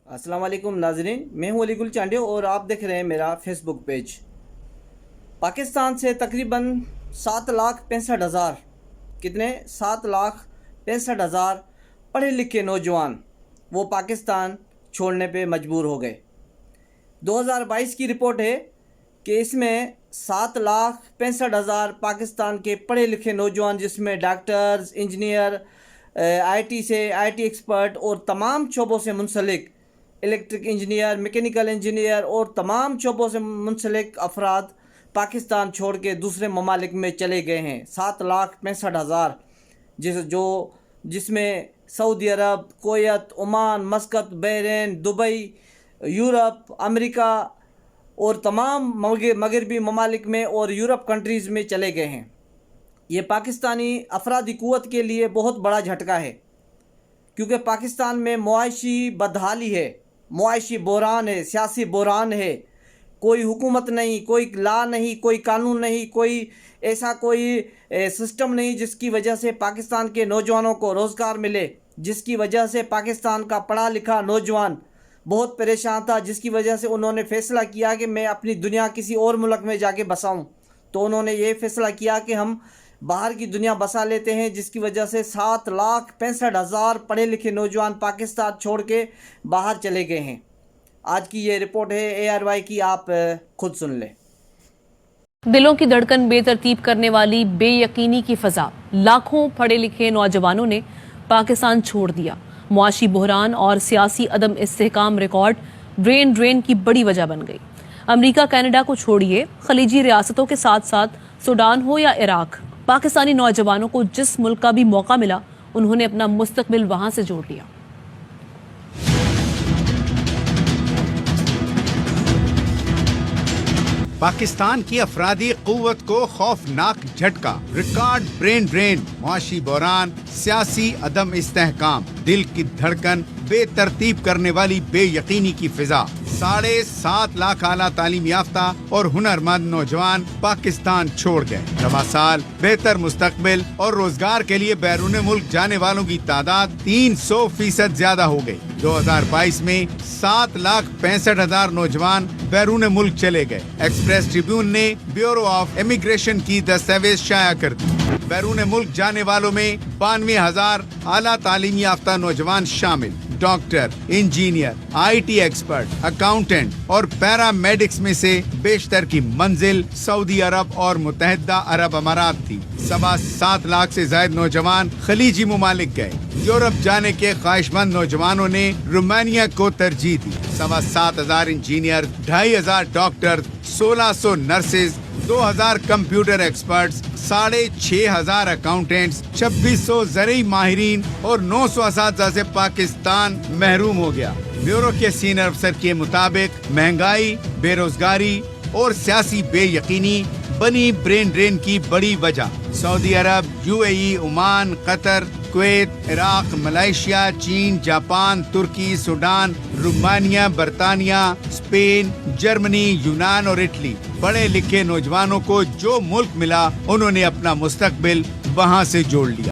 अस्सलाम वालेकुम नाजरीन, मैं हूं अली गुल चांडियो और आप देख रहे हैं मेरा फेसबुक पेज। पाकिस्तान से तकरीबन 7,65,000 कितने 7,65,000 पढ़े लिखे नौजवान वो पाकिस्तान छोड़ने पे मजबूर हो गए। 2022 की रिपोर्ट है कि इसमें 7,65,000 पाकिस्तान के पढ़े लिखे नौजवान, जिसमें डॉक्टर्स, इंजीनियर, आईटी से आईटी एक्सपर्ट और तमाम शोबों से मुंसलिक इलेक्ट्रिक इंजीनियर, मैकेनिकल इंजीनियर और तमाम शोबों से मुंसलिक अफराद पाकिस्तान छोड़ के दूसरे ममालिक में चले गए हैं। 7,65,000 जिसमें सऊदी अरब, Kuwait, Oman, Muscat, Bahrain, Dubai, Europe, America और तमाम मगरबी ममालिक में और यूरोप कंट्रीज़ में चले गए हैं। ये पाकिस्तानी अफरादी क़ुव्वत के लिए बहुत बड़ा झटका है, क्योंकि पाकिस्तान में मुआशी बदहाली है, मुआशी बहरान है, सियासी बहरान है। कोई हुकूमत नहीं, कोई ला नहीं, कोई कानून नहीं, कोई ऐसा कोई सिस्टम नहीं जिसकी वजह से पाकिस्तान के नौजवानों को रोज़गार मिले, जिसकी वजह से पाकिस्तान का पढ़ा लिखा नौजवान बहुत परेशान था, जिसकी वजह से उन्होंने फ़ैसला किया कि मैं अपनी दुनिया किसी और मुल्क में जाके बसाऊं। तो उन्होंने ये फ़ैसला किया कि हम बाहर की दुनिया बसा लेते हैं, जिसकी वजह से 7,65,000 पढ़े लिखे नौजवान पाकिस्तान छोड़ के बाहर चले गए हैं। आज की ये रिपोर्ट है ARY की, आप खुद सुन लें। दिलों की धड़कन बेतरतीब करने वाली बेयकीनी की फजा, लाखों पढ़े लिखे नौजवानों ने पाकिस्तान छोड़ दिया। मुआशी बहरान और सियासी अदम इस्तेहकाम रिकॉर्ड ब्रेन ड्रेन की बड़ी वजह बन गई। अमेरिका, कनाडा को छोड़िए, खलीजी रियासतों के साथ साथ सूडान हो या इराक, पाकिस्तानी नौजवानों को जिस मुल्क का भी मौका मिला उन्होंने अपना मुस्तकबिल वहां से जोड़ लिया। पाकिस्तान की अफरादी क़ुव्वत को खौफनाक झटका, रिकॉर्ड ब्रेन ड्रेन, मुआशी बहरान, सियासी अदम इस्तेहकाम, दिल की धड़कन बेतरतीब करने वाली बेयकीनी की फिजा। 7.5 लाख आला तालीम याफ्ता और हुनरमंद नौजवान पाकिस्तान छोड़ गए। रवा साल बेहतर मुस्तकबिल और रोजगार के लिए बैरून मुल्क जाने वालों की तादाद 300% ज्यादा हो गई। 2022 में 7,65,000 नौजवान बैरून मुल्क चले गए। एक्सप्रेस ट्रिब्यून ने ब्यूरो ऑफ इमिग्रेशन की दस्तावेज शाया कर दी। बैरून मुल्क जाने वालों में 92,000 आला तालीम याफ्ता नौजवान शामिल। Doctor, engineer, IT expert, accountant और पैरामेडिक्स में से बेशतर की मंजिल सऊदी अरब और मुत्तहिदा अरब अमारात थी। 7.25 लाख से ज्यादा नौजवान खलीजी मुमालिक गए। यूरोप जाने के ख्वाहिशमंद नौजवानों ने रोमानिया को तरजीह दी। 7,25,000 engineer, 2,500 doctor, 1,600 nurses, 2,000 computer experts, 6,500 accountants, 2,600 ज़रई माहिरीन और 900 असातिज़ा से पाकिस्तान महरूम हो गया। ब्यूरो के सीनियर अफसर के मुताबिक महंगाई, बेरोजगारी और सियासी बेयकीनी बनी ब्रेन ड्रेन की बड़ी वजह। सऊदी अरब, UAE, Oman, Qatar, Kuwait, Iraq, Malaysia, चीन, जापान, तुर्की, सूडान, रोमानिया, बरतानिया, स्पेन, जर्मनी, यूनान और इटली, पढ़े लिखे नौजवानों को जो मुल्क मिला उन्होंने अपना मुस्तकबिल वहां से जोड़ लिया।